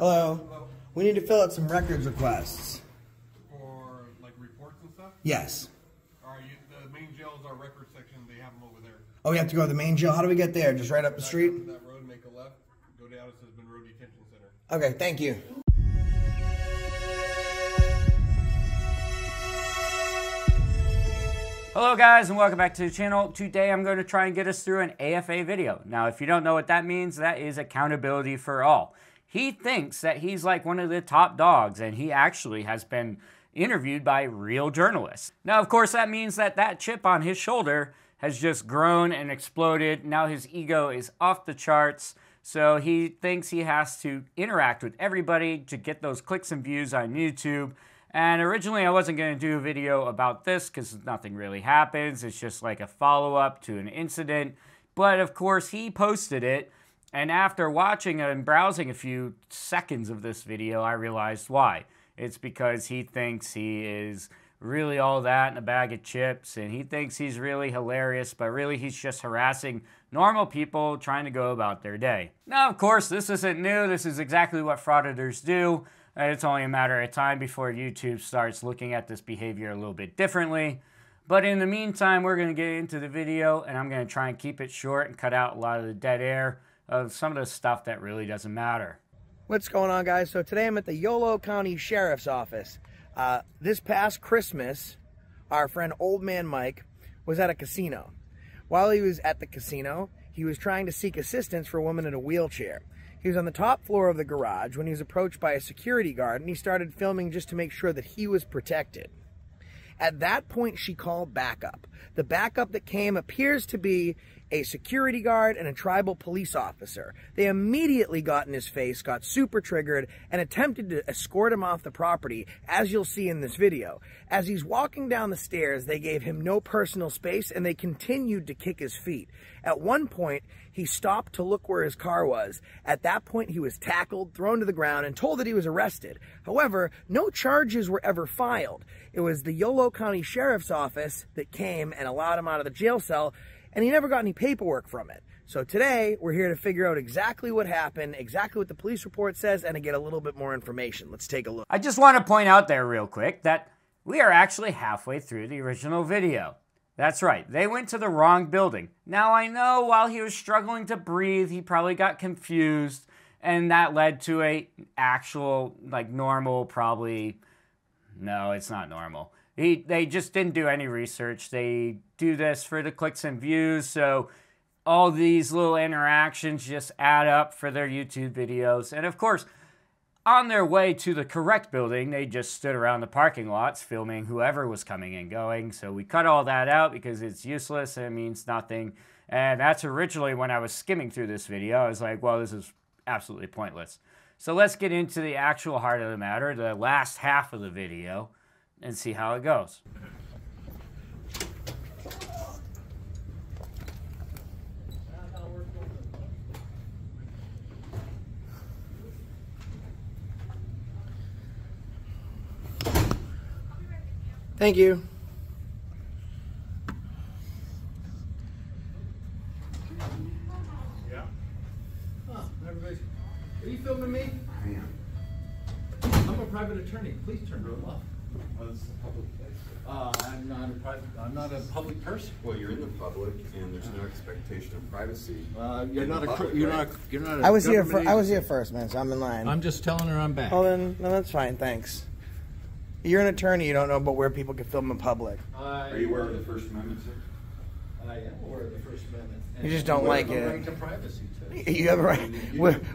Hello. Hello. We need to fill out some records requests. For like reports and stuff? Yes. Alright, the main jail is our record section. They have them over there. Oh, we have to go to the main jail. How do we get there? Just right up the street? Back up that road, make a left, go down, it says Monroe Detention Center. Okay, thank you. Hello guys and welcome back to the channel. Today I'm going to try and get us through an AFA video. Now if you don't know what that means, that is accountability for all. He thinks that he's like one of the top dogs and he actually has been interviewed by real journalists. Now of course that means that that chip on his shoulder has just grown and exploded. Now his ego is off the charts. So he thinks he has to interact with everybody to get those clicks and views on YouTube. And originally I wasn't going to do a video about this because nothing really happens. It's just like a follow-up to an incident. But of course he posted it. And after watching and browsing a few seconds of this video, I realized why. It's because he thinks he is really all that in a bag of chips. And he thinks he's really hilarious. But really he's just harassing normal people trying to go about their day. Now of course this isn't new. This is exactly what frauditors do. It's only a matter of time before YouTube starts looking at this behavior a little bit differently. But in the meantime, we're going to get into the video and I'm going to try and keep it short and cut out a lot of the dead air of some of the stuff that really doesn't matter. What's going on, guys? So today I'm at the Yolo County Sheriff's Office. This past Christmas, our friend Old Man Mike was at a casino. While he was at the casino, he was trying to seek assistance for a woman in a wheelchair. He was on the top floor of the garage when he was approached by a security guard and he started filming just to make sure that he was protected. At that point, she called backup. The backup that came appears to be a security guard and a tribal police officer. They immediately got in his face, got super triggered, and attempted to escort him off the property, as you'll see in this video. As he's walking down the stairs, they gave him no personal space and they continued to kick his feet. At one point, he stopped to look where his car was. At that point, he was tackled, thrown to the ground, and told that he was arrested. However, no charges were ever filed. It was the Yolo County Sheriff's Office that came and allowed him out of the jail cell, and he never got any paperwork from it. So today, we're here to figure out exactly what happened, exactly what the police report says, and to get a little bit more information. Let's take a look. I just want to point out there real quick that we are actually halfway through the original video. That's right, they went to the wrong building. Now I know while he was struggling to breathe, he probably got confused, and that led to a actual, like, normal, probably, no, it's not normal. They just didn't do any research. They do this for the clicks and views, so all these little interactions just add up for their YouTube videos. And of course, on their way to the correct building, they just stood around the parking lots filming whoever was coming and going. So we cut all that out because it's useless and it means nothing. And that's originally when I was skimming through this video. I was like, well, this is absolutely pointless. So let's get into the actual heart of the matter, the last half of the video, and see how it goes. Thank you. Yeah. Oh, everybody's. Are you filming me? I am. I'm a private attorney. Please turn it off. Oh, this is a public place. I'm not a public person. Well, you're in the public, and there's no expectation of privacy. You're not a. Public, You're right? not. You're not. A I was here. government I was here agency. first, man. So I'm in line. I'm just telling her I'm back. Oh, then no, that's fine. Thanks. You're an attorney. You don't know about where people can film in public. Are you aware of the First Amendment, sir? I am aware of the First Amendment. You just don't like I have a it. right to privacy too. You have a right.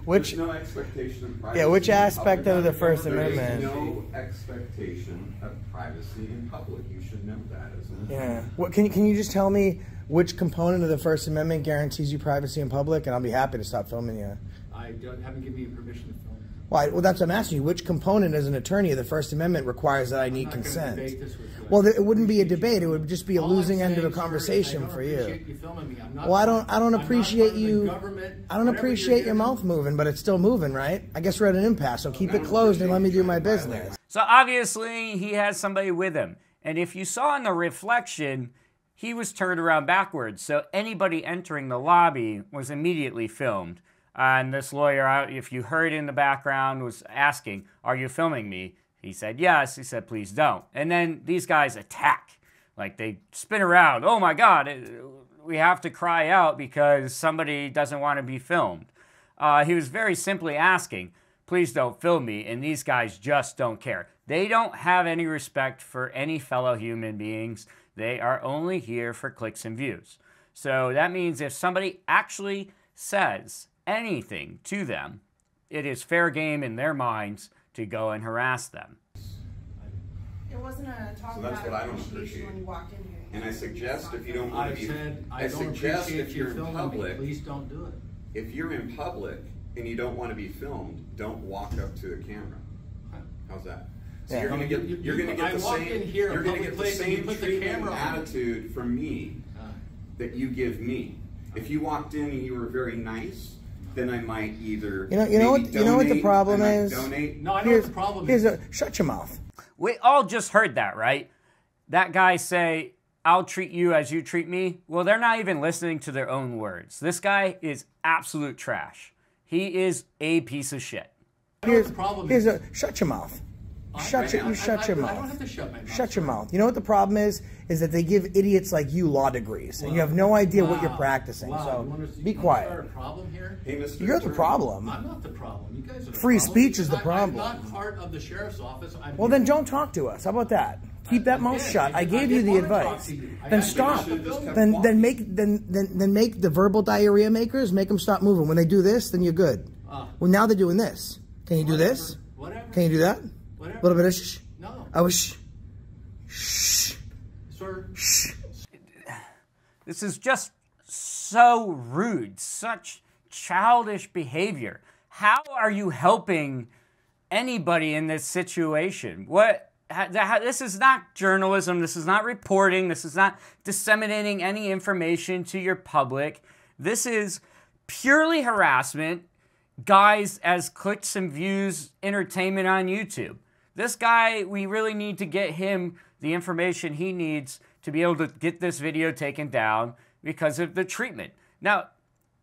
Which? There's no expectation of privacy. Yeah, which in aspect public. of the First There Amendment? is no expectation of privacy in public. You should know that as an attorney. Yeah. What can you just tell me which component of the First Amendment guarantees you privacy in public, and I'll be happy to stop filming you. I haven't given you permission to film. Well, that's what I'm asking you. Which component, as an attorney of the First Amendment, requires that I need consent? Debate this with you. Well, it wouldn't be a debate. It would just be a All I'm losing end of saying, a sir, conversation is I for don't you. appreciate you filming me. I'm not, Well, I don't I'm not appreciate part of the you. government. I don't Whatever appreciate you're your mouth moving, but it's still moving, right? I guess we're at an impasse, so keep it closed and let me do my business. So obviously he has somebody with him. And if you saw in the reflection, he was turned around backwards. So anybody entering the lobby was immediately filmed. And this lawyer, if you heard in the background, was asking, "Are you filming me?" He said, "Yes." He said, "Please don't." And then these guys attack. Like, they spin around. "Oh my God, we have to cry out because somebody doesn't want to be filmed." He was very simply asking, "Please don't film me." And these guys just don't care. They don't have any respect for any fellow human beings. They are only here for clicks and views. So that means if somebody actually says anything to them, it is fair game in their minds to go and harass them. It wasn't a talk So that's about what I don't appreciation appreciate. when you walked in here. And I suggest if you don't want I to be, said, I I don't suggest appreciate if you you're in filming me. public, Please don't do it. if you're in public and you don't want to be filmed, don't walk up to the camera. How's that? So Yeah. you're gonna get I the walked same in here, a you're gonna public get the place, and you same put the treatment camera and on. attitude from me that you give me. If you walked in and you were very nice, then I might either You know what the problem is? Donate. No, I know what the problem is. Shut your mouth. We all just heard that, right? That guy say, "I'll treat you as you treat me." Well, they're not even listening to their own words. This guy is absolute trash. He is a piece of shit. Shut your mouth. Shut your I don't mouth. have to shut my mouth. Shut your mouth. You know what the problem is? Is that they give idiots like you law degrees, and you have no idea what you're practicing. So be quiet. Start a problem here? Hey, Mr. You're the Attorney. problem. I'm not the problem. You guys are the Free problem. speech is the I'm problem. not part of the sheriff's office. Well, then don't talk to us. How about that? Keep that mouth shut. I gave you the advice. Then stop. Then make the verbal diarrhea makers make them stop moving. When they do this, then you're good. Well, now they're doing this. Can you do this? Whatever. Can you do that? Whatever. A little bit of shh. No. Oh, shh. Shh. Sir. Shh. This is just so rude, such childish behavior. How are you helping anybody in this situation? This is not journalism. This is not reporting. This is not disseminating any information to your public. This is purely harassment, guys, as clicks and views entertainment on YouTube. This guy, we really need to get him the information he needs to be able to get this video taken down because of the treatment. Now,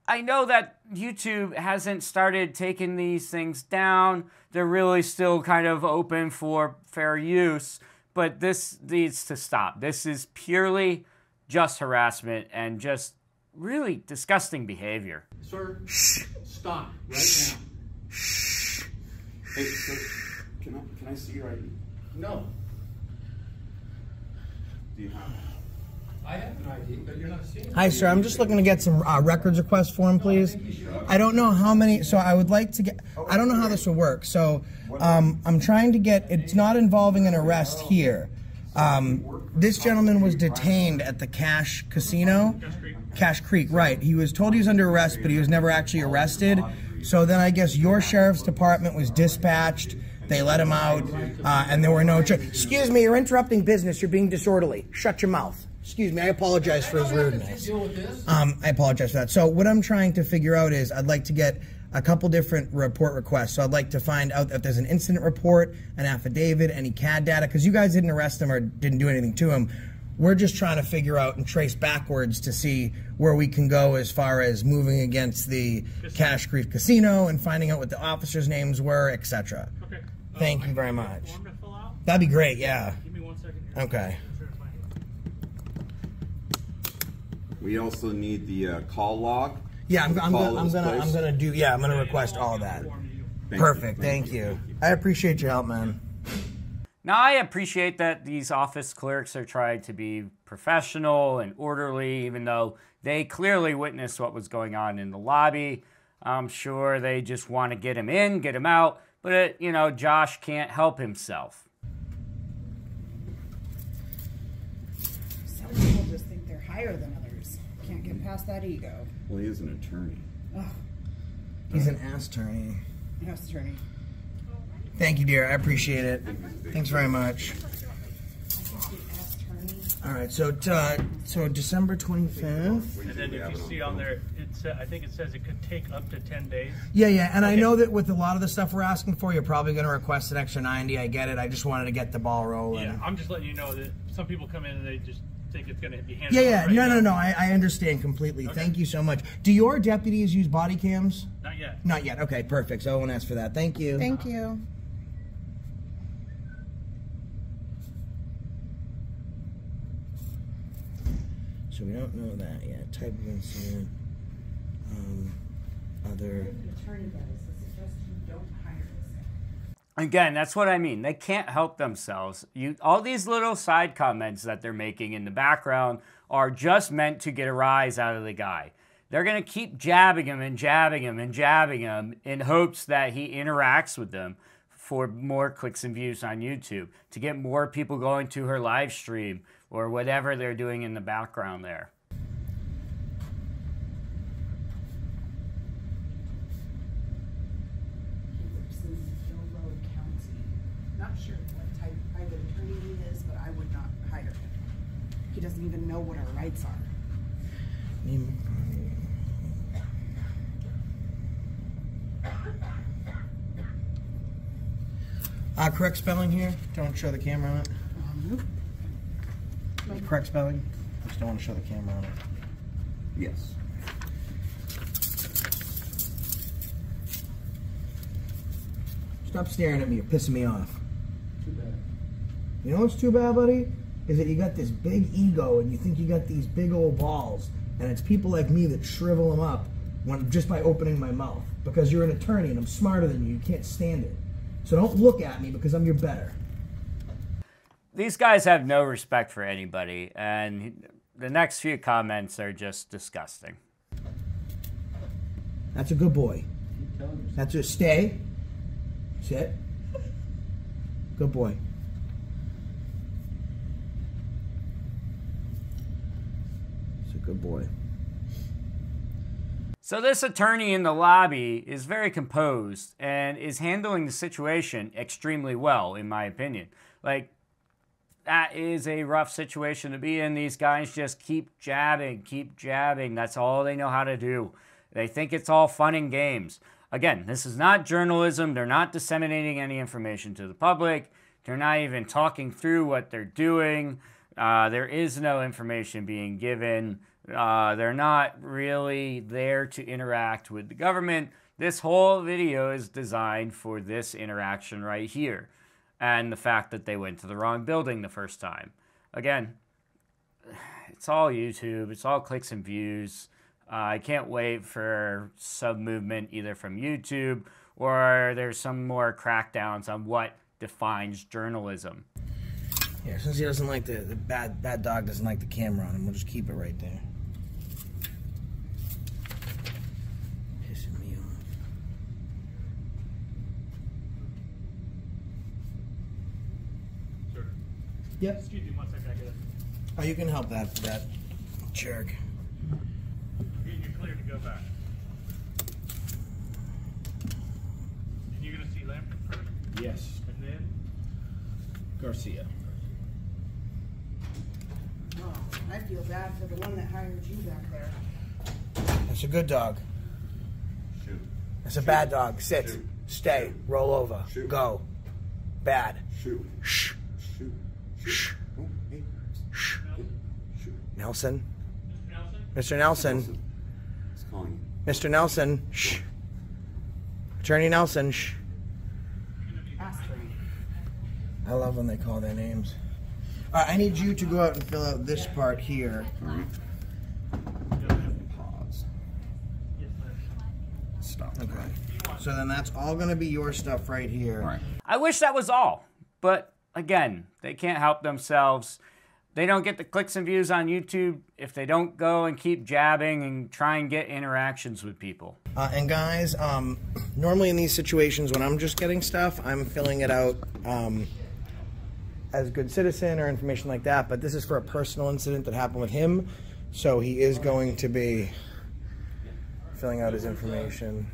I know that YouTube hasn't started taking these things down. They're really still kind of open for fair use, but this needs to stop. This is purely just harassment and just really disgusting behavior. Sir, stop right now. Hey, so can I see your ID? No. Do you have it? I have an ID, but you're not seeing it. Hi, sir. I'm just looking to get some records requests for him, please. I don't know how many, so I would like to get, I don't know how this will work. So I'm trying to get, it's not involving an arrest here. This gentleman was detained at the Cache Casino. Cache Creek, right. He was told he was under arrest, but he was never actually arrested. So then I guess your sheriff's department was dispatched. They let him out, and there were no... Excuse me, you're interrupting business. You're being disorderly. Shut your mouth. Excuse me, I apologize for his rudeness. I apologize for that. So what I'm trying to figure out is I'd like to get a couple different report requests. So I'd like to find out if there's an incident report, an affidavit, any CAD data, because you guys didn't arrest him or didn't do anything to him. We're just trying to figure out and trace backwards to see where we can go as far as moving against the Cache Creek Casino and finding out what the officers' names were, etc. Okay. Thank you very much. Form to fill out? That'd be great, yeah. Give me 1 second here. Okay. I'm sure to find it. We also need the call log. Yeah, I'm Call this gonna place. request all that. Form to you. Perfect, thank you. I appreciate your help, man. Now, I appreciate that these office clerks are trying to be professional and orderly, even though they clearly witnessed what was going on in the lobby. I'm sure they just want to get him in, get him out, but, you know, Josh can't help himself. Some people just think they're higher than others. Can't get past that ego. Well, he is an attorney. Ugh, He's an ass attorney. house attorney. Thank you, dear. I appreciate it. Thanks very much. Ass attorney. All right, so December 25th. And then if you see on there, I think it says it could take up to 10 days. Yeah, and I know that with a lot of the stuff we're asking for, you're probably going to request an extra 90. I get it. I just wanted to get the ball rolling. Yeah, I'm just letting you know that some people come in and they just think it's going to be handled. Yeah. right now. No. I understand completely. Okay. Thank you so much. Do your deputies use body cams? Not Not yet. Not yet. Okay, perfect. So I won't ask for that. Thank you. Thank you. So we don't know that yet. Type of incident. Other. Again, that's what I mean. They can't help themselves. All these little side comments that they're making in the background are just meant to get a rise out of the guy. They're going to keep jabbing him and jabbing him and jabbing him in hopes that he interacts with them for more clicks and views on YouTube, to get more people going to her live stream or whatever they're doing in the background there. Not sure what type of attorney he is, but I would not hire him. He doesn't even know what our rights are. Correct spelling here. Don't show the camera on it. Correct spelling. Just don't want to show the camera on it. Yes. Stop staring at me. You're pissing me off. Too bad. You know what's too bad, buddy? Is that you got this big ego and you think you got these big old balls, and it's people like me that shrivel them up just by opening my mouth. Because you're an attorney and I'm smarter than you. You can't stand it. So don't look at me because I'm your better. These guys have no respect for anybody, and the next few comments are just disgusting. That's a good boy. Keep telling yourself. That's a stay. Sit. Good boy. It's a good boy. So this attorney in the lobby is very composed and is handling the situation extremely well, in my opinion. Like, that is a rough situation to be in. These guys just keep jabbing, keep jabbing. That's all they know how to do. They think it's all fun and games. Again, this is not journalism. They're not disseminating any information to the public. They're not even talking through what they're doing. There is no information being given. They're not really there to interact with the government. This whole video is designed for this interaction right here, and the fact that they went to the wrong building the first time. Again, it's all YouTube. It's all clicks and views. I can't wait for some movement either from YouTube or there's some more crackdowns on what defines journalism. Yeah, since he doesn't like the bad dog doesn't like the camera on him, we'll just keep it right there. Pissing me off. Sir, Yep. excuse me 1 second, I get it. Oh, you can help that jerk. You're clear to go back. And you're gonna see Lambert first, Yes. and then Garcia. Oh, I feel bad for the one that hired you back there. That's a good dog. Shoot. That's a bad dog. Sit. Shoot. Stay. Roll over. Shoot. Go. Bad. Shoot. Shh. Shoot. Shh. Oh, hey. Shh. Shoot. Nelson. Nelson. Mr. Nelson. It's calling you. Mr. Nelson. Shh. Attorney Nelson. Shh. Ask her. I love when they call their names. All right, I need you to go out and fill out this part here. Pause. Yes, ma'am. Stop. Okay. So then that's all going to be your stuff right here. All right. I wish that was all, but again, they can't help themselves. They don't get the clicks and views on YouTube if they don't go and keep jabbing and try and get interactions with people. And guys, normally in these situations when I'm just getting stuff, I'm filling it out as a good citizen or information like that. But this is for a personal incident that happened with him. So he is going to be filling out his information.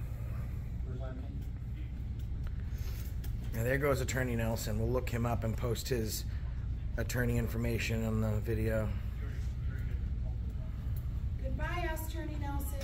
And there goes Attorney Nelson. We'll look him up and post his attorney information on the video. Goodbye, Attorney Nelson.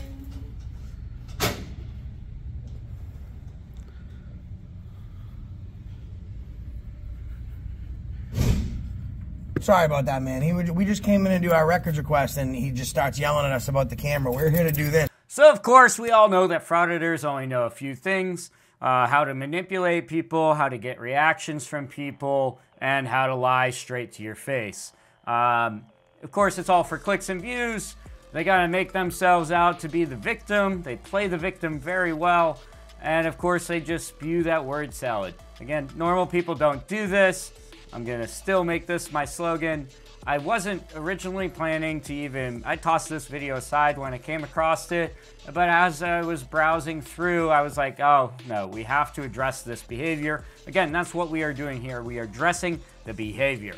Sorry about that, man. We just came in to do our records request, and he just starts yelling at us about the camera. We're here to do this. So, of course, we all know that frauditors only know a few things. How to manipulate people, how to get reactions from people, and how to lie straight to your face. Of course, it's all for clicks and views. They gotta make themselves out to be the victim. They play the victim very well. And of course, they just spew that word salad. Again, normal people don't do this. I'm gonna still make this my slogan. I wasn't originally planning to even, I tossed this video aside when I came across it, but as I was browsing through, I was like, oh no, we have to address this behavior. Again, that's what we are doing here. We are addressing the behavior.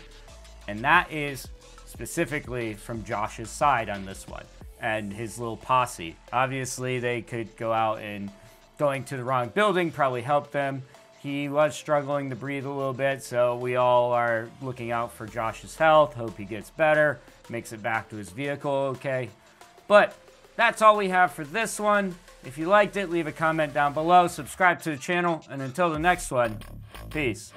And that is specifically from Josh's side on this one and his little posse. Obviously, they could go out and going to the wrong building probably helped them. He was struggling to breathe a little bit, so we all are looking out for Josh's health. Hope he gets better, makes it back to his vehicle okay. But that's all we have for this one. If you liked it, leave a comment down below, subscribe to the channel, and until the next one, peace.